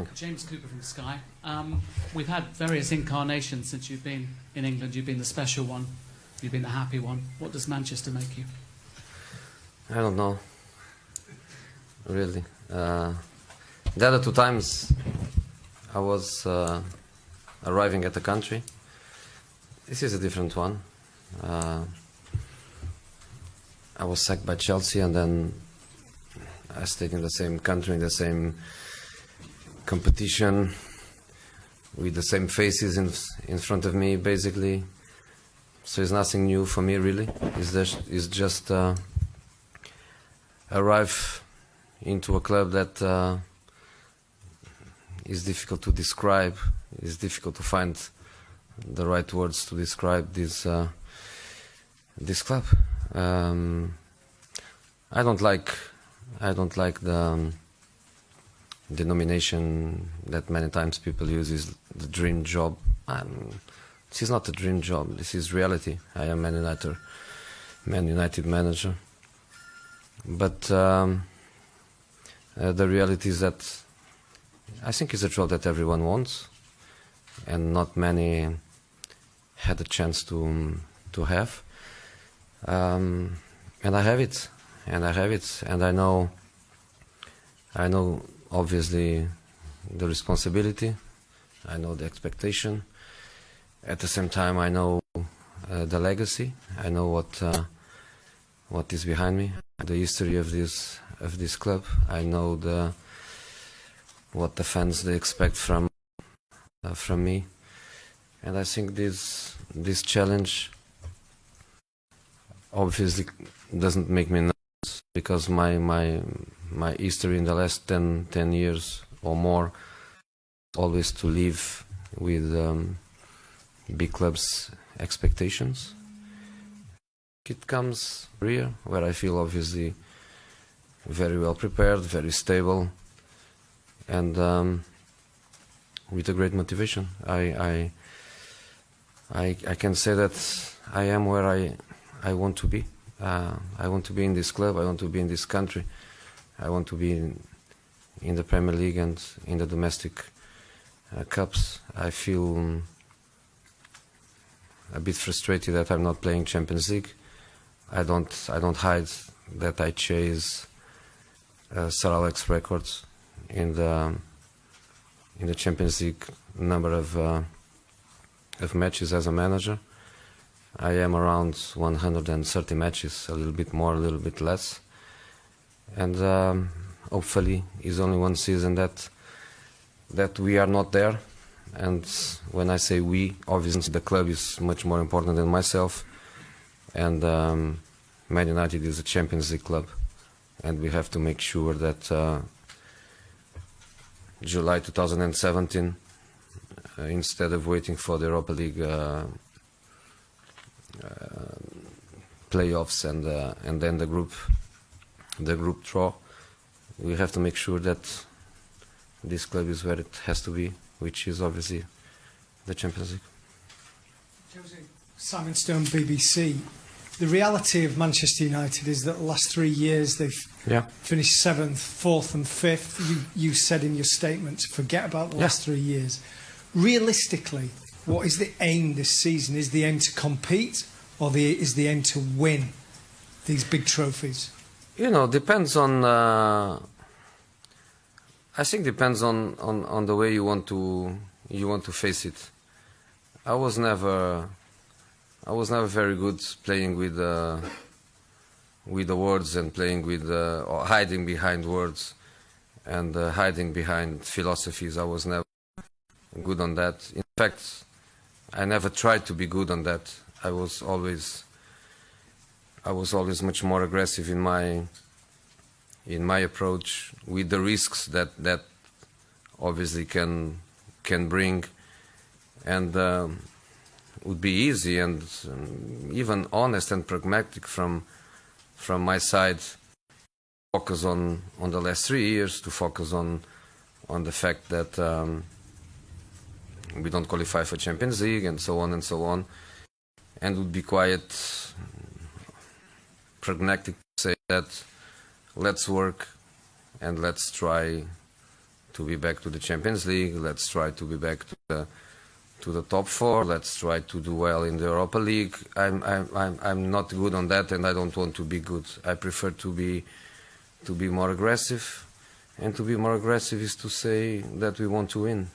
morning. James Cooper from Sky. We've had various incarnations since you've been in England. You've been the special one. You've been the happy one. What does Manchester make you? I don't know. Really. The other 2 times I was arriving at the country. This is a different one. I was sacked by Chelsea, and then I stayed in the same country, in the same competition, with the same faces in front of me, basically. So it's nothing new for me, really. It's just arrive into a club that is difficult to describe. It's difficult to find the right words to describe this club. I don't like the denomination that many times people use, is the dream job. This is not a dream job. This is reality. I am Man United manager. But the reality is that I think it's a job that everyone wants, and not many had the chance to have. And I have it, and I know obviously the responsibility, I know the expectation. At the same time, I know the legacy. I know what is behind me, the history of this club. I know what the fans they expect from me, and I think this challenge obviously doesn't make me nervous, because my history in the last 10 years or more always to live with big clubs' expectations. It comes here, where I feel obviously very well prepared, very stable, and with a great motivation. I can say that I am where I want to be. I want to be in this club. I want to be in this country. I want to be in the Premier League and in the domestic cups. I feel a bit frustrated that I'm not playing Champions League. I don't hide that I chase Sir Alex records in the Champions League number of matches as a manager. I am around 130 matches, a little bit more, a little bit less, and hopefully it's only one season that we are not there. And when I say we, obviously the club is much more important than myself, and Man United is a Champions League club, and we have to make sure that July 2017, instead of waiting for the Europa League playoffs and then the group draw, we have to make sure that this club is where it has to be, which is obviously the Champions League. Jose, Simon Stone, BBC. The reality of Manchester United is that the last 3 years they've finished 7th, 4th and 5th. You said in your statement to forget about the last 3 years. Realistically, what is the aim this season? Is the aim to compete, or is the aim to win these big trophies? Depends on... I think depends on the way you want to face it. I was never very good playing with the words and playing with or hiding behind words and hiding behind philosophies. I was never good on that. In fact, I never tried to be good on that. I was always much more aggressive in my approach, with the risks that obviously can bring, and would be easy and even honest and pragmatic from my side. Focus on the last 3 years, to focus on the fact that we don't qualify for Champions League and so on, and would be quite pragmatic to say that let's work and let's try be back to the Champions League. Let's try to be back to the top 4. Let's try to do well in the Europa League. I'm not good on that, and I don't want to be good. I prefer to be more aggressive, and to be more aggressive is to say that we want to win.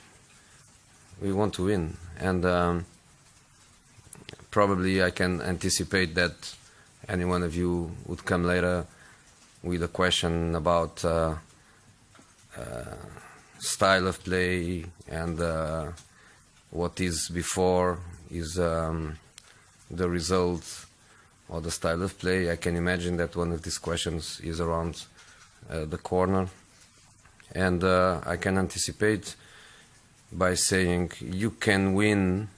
We want to win, and probably I can anticipate that any one of you would come later with a question about style of play and what is before is the result or the style of play. I can imagine that one of these questions is around the corner, and I can anticipate by saying you can win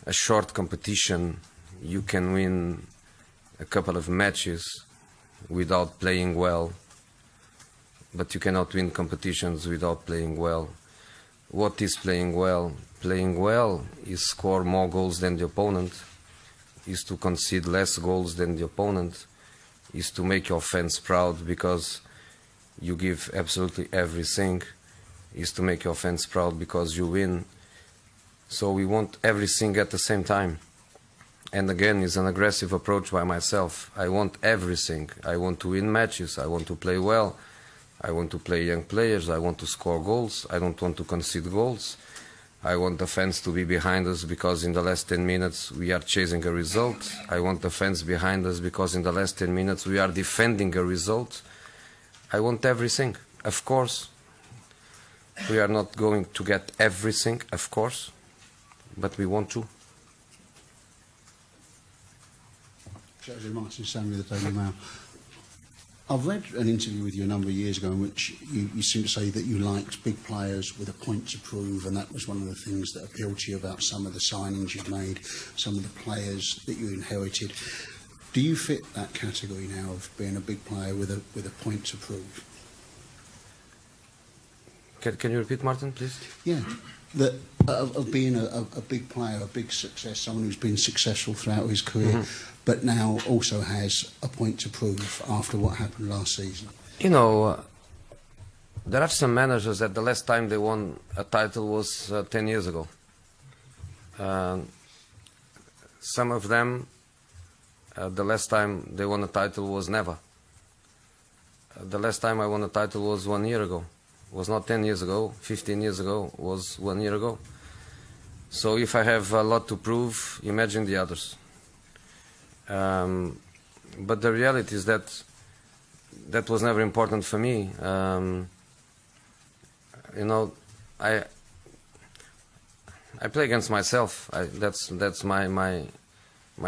a short competition, you can win a couple of matches without playing well, but you cannot win competitions without playing well. What is playing well? Playing well is score more goals than the opponent, is to concede less goals than the opponent, is to make your fans proud because you give absolutely everything, is to make your fans proud because you win. So we want everything at the same time. And again, it's an aggressive approach by myself. I want everything. I want to win matches. I want to play well. I want to play young players. I want to score goals. I don't want to concede goals. I want the fans to be behind us because in the last 10 minutes we are chasing a result. I want the fans behind us because in the last 10 minutes we are defending a result. I want everything, of course. We are not going to get everything, of course, but we want to. Jose Martin, Sammy, the Daily Mail. I've read an interview with you a number of years ago in which you seem to say that you liked big players with a point to prove, and that was one of the things that appealed to you about some of the signings you've made, some of the players that you inherited. Do you fit that category now of being a big player with a point to prove? Can you repeat, Martin, please? Yeah, that of being a big player, a big success, someone who's been successful throughout his career, but now also has a point to prove after what happened last season. You know, there are some managers that the last time they won a title was 10 years ago. Some of them, the last time they won a title was never. The last time I won a title was 1 year ago. It was not 10 years ago, 15 years ago, it was 1 year ago. So if I have a lot to prove, imagine the others. But the reality is that that was never important for me. You know, I play against myself. That's my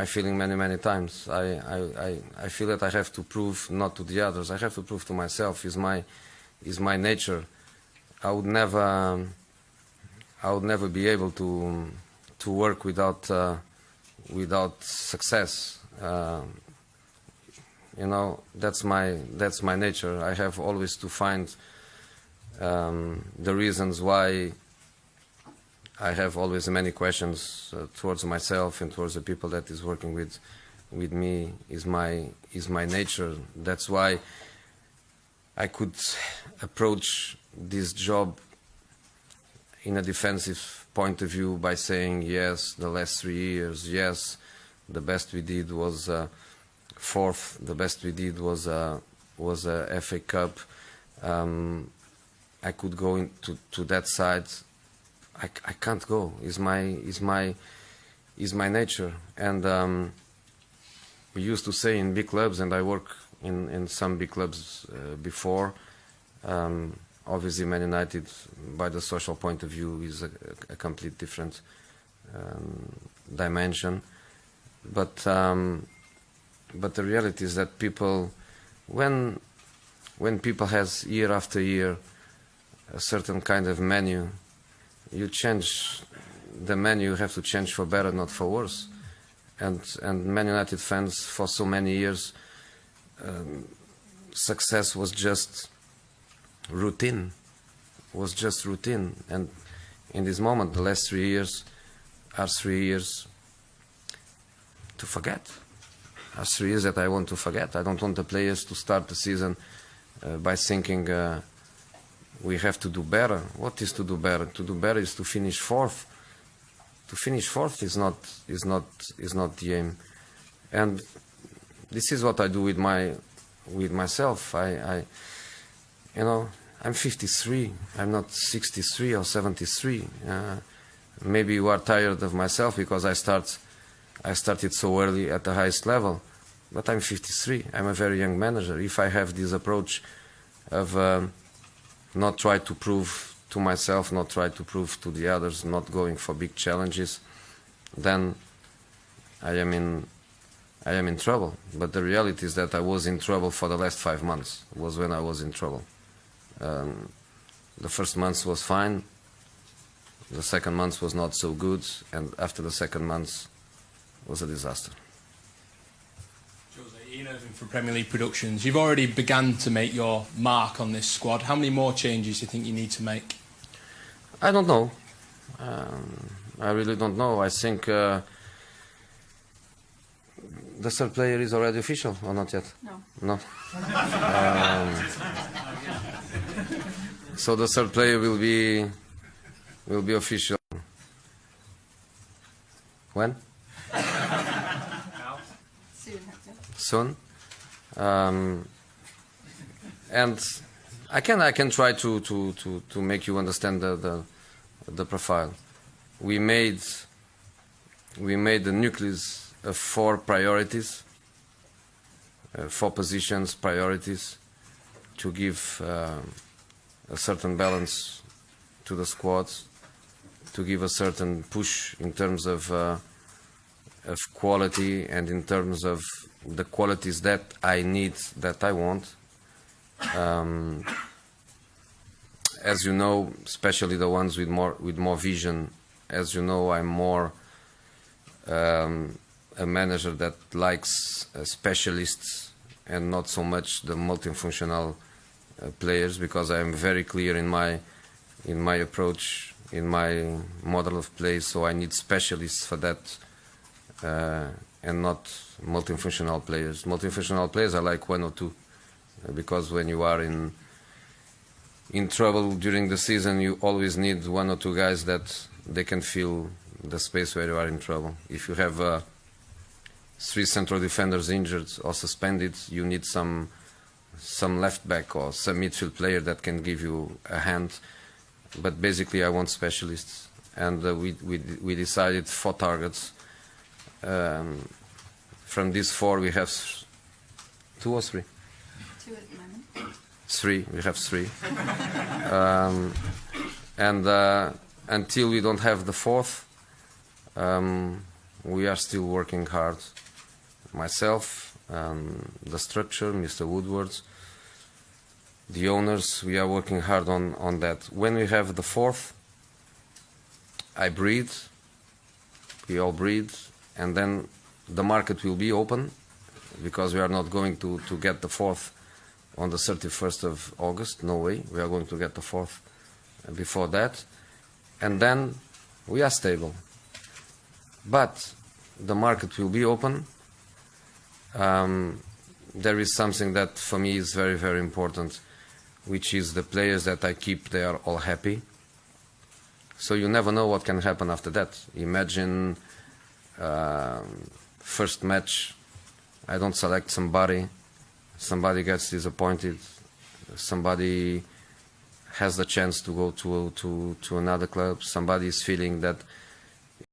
feeling many times. I feel that I have to prove not to the others. I have to prove to myself. Is my nature. I would never be able to work without success. You know, that's my nature. I have always to find the reasons why I have always many questions towards myself and towards the people that is working with me. Is my nature. That's why I could approach this job in a defensive point of view by saying, yes, the last 3 years, yes, the best we did was fourth, the best we did was a FA Cup. I could go into that side. I can't go. Is my nature. And we used to say in big clubs, and I work in some big clubs before. Obviously, Man United, by the social point of view, is a complete different dimension. But the reality is that people, when people has year after year a certain kind of menu, you change the menu. You have to change for better, not for worse. And Man United fans for so many years, success was just routine. And in this moment, the last 3 years are 3 years to forget. Are 3 years that I want to forget. I don't want the players to start the season by thinking we have to do better. What is to do better? To do better is to finish fourth. To finish fourth is not the aim, and this is what I do with myself. You know, I'm 53. I'm not 63 or 73. Maybe you are tired of myself because I started so early at the highest level, but I'm 53. I'm a very young manager. If I have this approach of not try to prove to myself, not try to prove to the others, not going for big challenges, then I am in trouble. But the reality is that I was in trouble for the last 5 months. Was when I was in trouble. The first month was fine. The second month was not so good, and after the second month was a disaster. Jose, Ian Irving from Premier League Productions. You've already begun to make your mark on this squad. How many more changes do you think you need to make? I don't know. I really don't know. I think the third player is already official, or not yet? No. No. So the third player will be official. When? Soon, Hector. Soon. And I can try to make you understand the profile. We made the nucleus of 4 priorities, 4 positions, priorities, to give a certain balance to the squad, to give a certain push in terms of quality and in terms of the qualities that I need, that I want. As you know, especially the ones with more vision. As you know, I'm more a manager that likes specialists and not so much the multifunctional players, because I am very clear in my approach, in my model of play. So I need specialists for that, and not multifunctional players. Multifunctional players are like 1 or 2, because when you are in trouble during the season, you always need 1 or 2 guys that they can fill the space where you are in trouble. If you have 3 central defenders injured or suspended, you need some left back or some midfield player that can give you a hand. But basically I want specialists, and we decided 4 targets. From these 4 we have 2 or 3? 2 at the moment. 3, we have 3. And until we don't have the 4th, we are still working hard. Myself, the structure, Mr. Woodward, the owners, we are working hard on that. When we have the 4th, I breathe, we all breathe, and then the market will be open, because we are not going to get the 4th on the 31st of August, no way. We are going to get the 4th before that, and then we are stable. But the market will be open. There is something that for me is very, very important, which is the players that I keep, they are all happy. So you never know what can happen after that. Imagine first match, I don't select somebody gets disappointed, somebody has the chance to go to another club, somebody is feeling that